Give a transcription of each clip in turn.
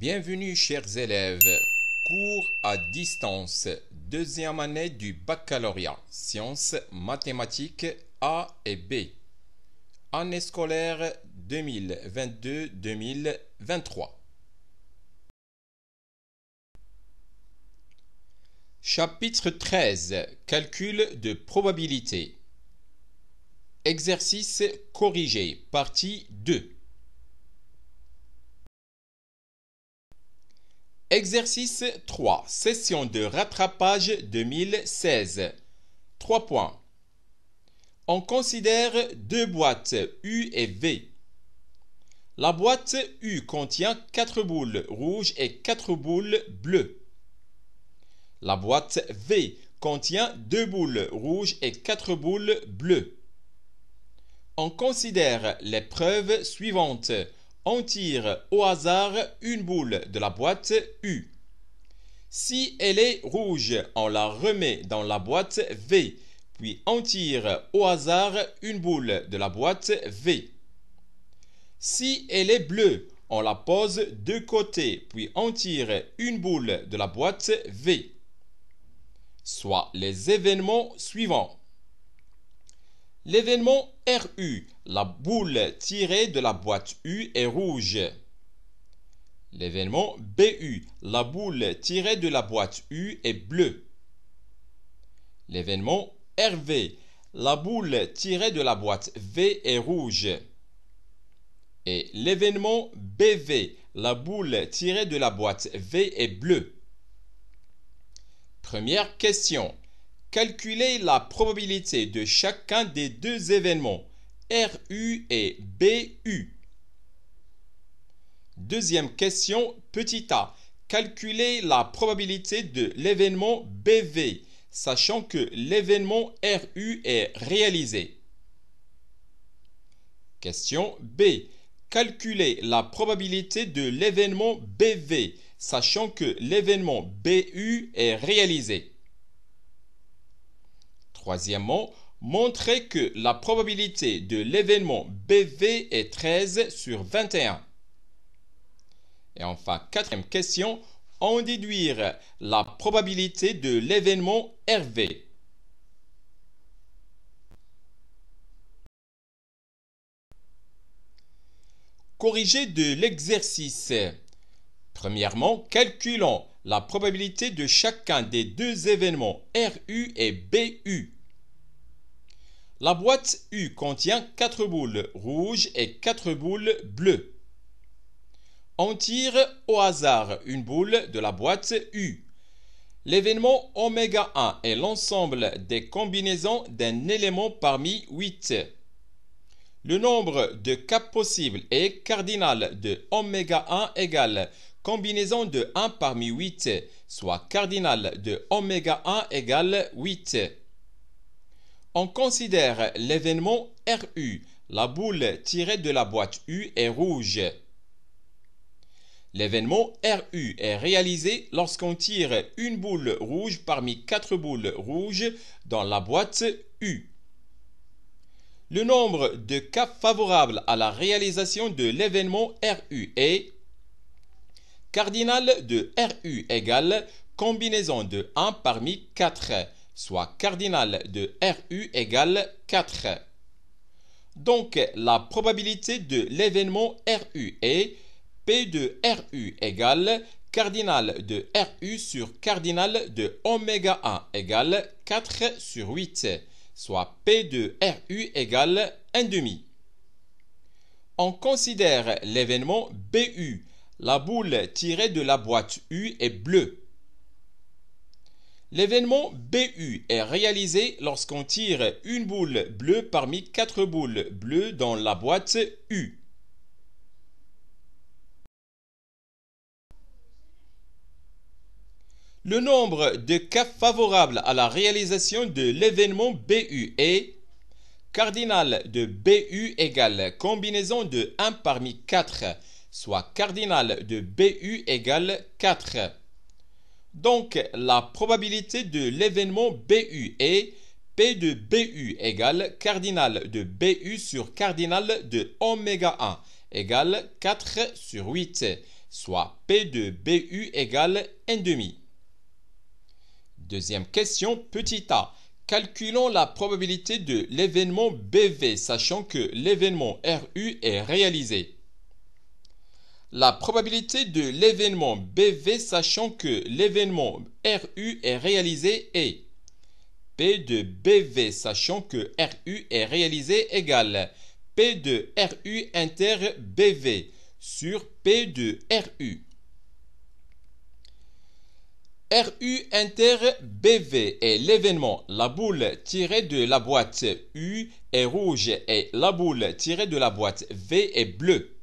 Bienvenue chers élèves, cours à distance, deuxième année du baccalauréat, sciences, mathématiques A et B, année scolaire 2022-2023. Chapitre 13, calcul de probabilité. Exercice corrigé, partie 2. Exercice 3, session de rattrapage 2016. 3 points. On considère deux boîtes U et V. La boîte U contient 4 boules rouges et 4 boules bleues. La boîte V contient 2 boules rouges et 4 boules bleues. On considère les preuves suivantes. On tire au hasard une boule de la boîte U. Si elle est rouge, on la remet dans la boîte V, puis on tire au hasard une boule de la boîte V. Si elle est bleue, on la pose de côté, puis on tire une boule de la boîte V. Soit les événements suivants. L'événement RU, la boule tirée de la boîte U est rouge. L'événement BU, la boule tirée de la boîte U est bleue. L'événement RV, la boule tirée de la boîte V est rouge. Et l'événement BV, la boule tirée de la boîte V est bleue. Première question. Calculez la probabilité de chacun des deux événements, RU et BU. Deuxième question, petit a. Calculez la probabilité de l'événement BV, sachant que l'événement RU est réalisé. Question B. Calculez la probabilité de l'événement BV, sachant que l'événement BU est réalisé. Troisièmement, montrez que la probabilité de l'événement BV est 13 sur 21. Et enfin, quatrième question, en déduire la probabilité de l'événement RV. Corrigé de l'exercice. Premièrement, calculons la probabilité de chacun des deux événements RU et BU. La boîte U contient 4 boules rouges et 4 boules bleues. On tire au hasard une boule de la boîte U. L'événement ω1 est l'ensemble des combinaisons d'un élément parmi 8. Le nombre de cas possibles est cardinal de ω1 égale combinaison de 1 parmi 8, soit cardinal de ω1 égale 8. On considère l'événement RU. La boule tirée de la boîte U est rouge. L'événement RU est réalisé lorsqu'on tire une boule rouge parmi 4 boules rouges dans la boîte U. Le nombre de cas favorables à la réalisation de l'événement RU est cardinal de RU égale combinaison de 1 parmi 4, soit cardinal de RU égale 4. Donc, la probabilité de l'événement RU est P de RU égale cardinal de RU sur cardinal de ω1 égale 4 sur 8, soit P de RU égale 1,5. On considère l'événement BU. La boule tirée de la boîte U est bleue. L'événement BU est réalisé lorsqu'on tire une boule bleue parmi 4 boules bleues dans la boîte U. Le nombre de cas favorables à la réalisation de l'événement BU est cardinal de BU égale combinaison de 1 parmi 4, soit cardinal de BU égale 4. Donc, la probabilité de l'événement BU est P de BU égale cardinal de BU sur cardinal de ω1 égale 4 sur 8, soit P de BU égale 1,5. Deuxième question, petit a. Calculons la probabilité de l'événement BV, sachant que l'événement RU est réalisé. La probabilité de l'événement BV, sachant que l'événement RU est réalisé, est P de BV, sachant que RU est réalisé, égale P de RU inter BV sur P de RU. RU inter BV est l'événement. La boule tirée de la boîte U est rouge et la boule tirée de la boîte V est bleue.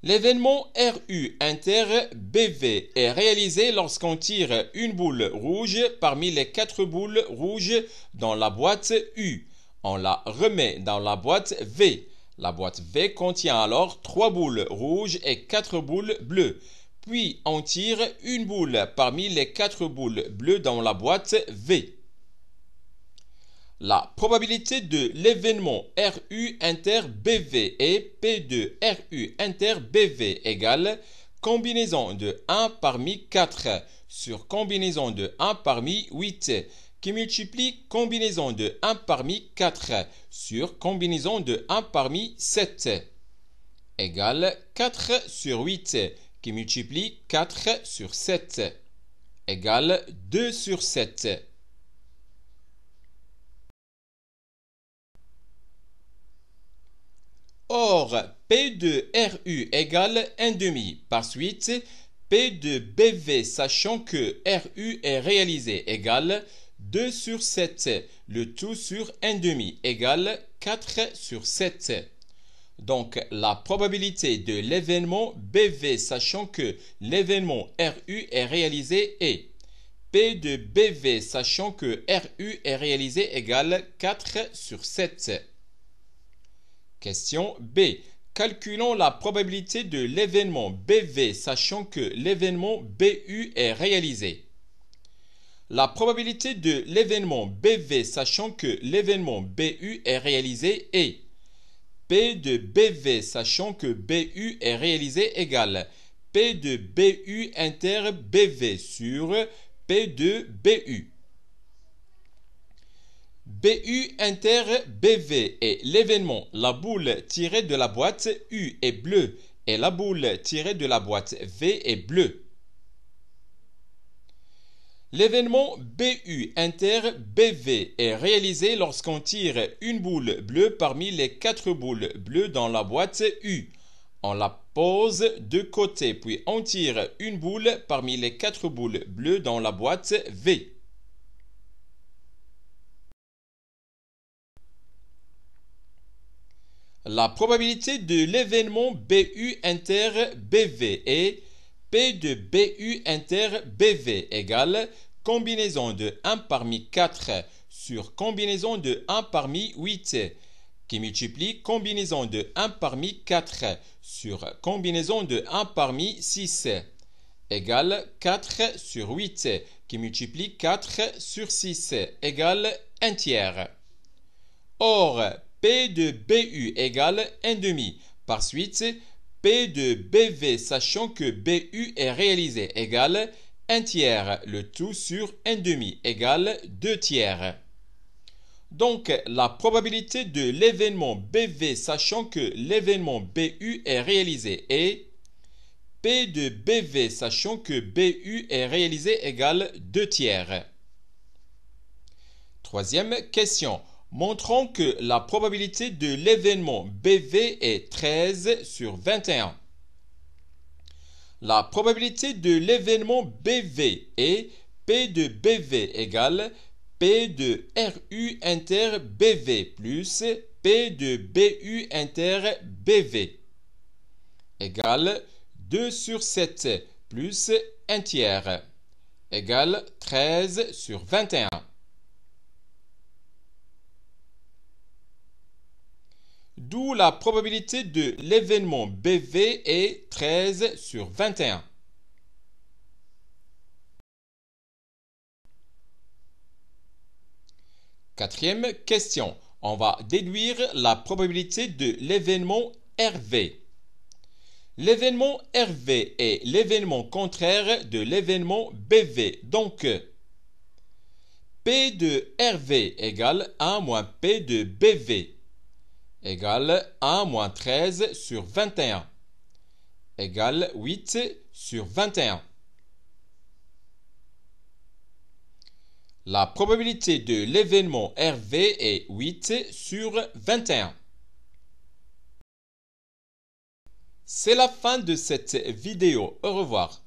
L'événement RU inter BV est réalisé lorsqu'on tire une boule rouge parmi les 4 boules rouges dans la boîte U. On la remet dans la boîte V. La boîte V contient alors 3 boules rouges et 4 boules bleues. Puis on tire une boule parmi les 4 boules bleues dans la boîte V. La probabilité de l'événement RU inter BV est P de RU inter BV égale combinaison de 1 parmi 4 sur combinaison de 1 parmi 8 qui multiplie combinaison de 1 parmi 4 sur combinaison de 1 parmi 7 égale 4 sur 8 qui multiplie 4 sur 7 égale 2 sur 7. Or, P de RU égale 1,5. Par suite, P de BV, sachant que RU est réalisé, égale 2 sur 7. Le tout sur 1,5 égale 4 sur 7. Donc, la probabilité de l'événement BV, sachant que l'événement RU est réalisé, est P de BV, sachant que RU est réalisé, égale 4 sur 7. Question B. Calculons la probabilité de l'événement BV, sachant que l'événement BU est réalisé. La probabilité de l'événement BV, sachant que l'événement BU est réalisé, est P de BV, sachant que BU est réalisé, égale P de BU inter BV sur P de BU. BU inter BV est l'événement. La boule tirée de la boîte U est bleue et la boule tirée de la boîte V est bleue. L'événement BU inter BV est réalisé lorsqu'on tire une boule bleue parmi les 4 boules bleues dans la boîte U. On la pose de côté, puis on tire une boule parmi les 4 boules bleues dans la boîte V. La probabilité de l'événement BU inter BV est P de BU inter BV égale combinaison de 1 parmi 4 sur combinaison de 1 parmi 8 qui multiplie combinaison de 1 parmi 4 sur combinaison de 1 parmi 6 égale 4 sur 8 qui multiplie 4 sur 6 égale 1 tiers. Or, P de BU égale 1,5. Par suite, P de BV, sachant que BU est réalisé, égale 1 tiers. Le tout sur 1,5 égale 2 tiers. Donc, la probabilité de l'événement BV, sachant que l'événement BU est réalisé, est P de BV, sachant que BU est réalisé, égale 2 tiers. Troisième question. Montrons que la probabilité de l'événement BV est 13 sur 21. La probabilité de l'événement BV est P de BV égale P de RU inter BV plus P de BU inter BV égale 2 sur 7 plus 1 tiers égale 13 sur 21. D'où la probabilité de l'événement BV est 13 sur 21. Quatrième question. On va déduire la probabilité de l'événement RV. L'événement RV est l'événement contraire de l'événement BV. Donc, P de RV égale 1 moins P de BV égale 1 moins 13 sur 21 égale 8 sur 21. La probabilité de l'événement RV est 8 sur 21. C'est la fin de cette vidéo. Au revoir.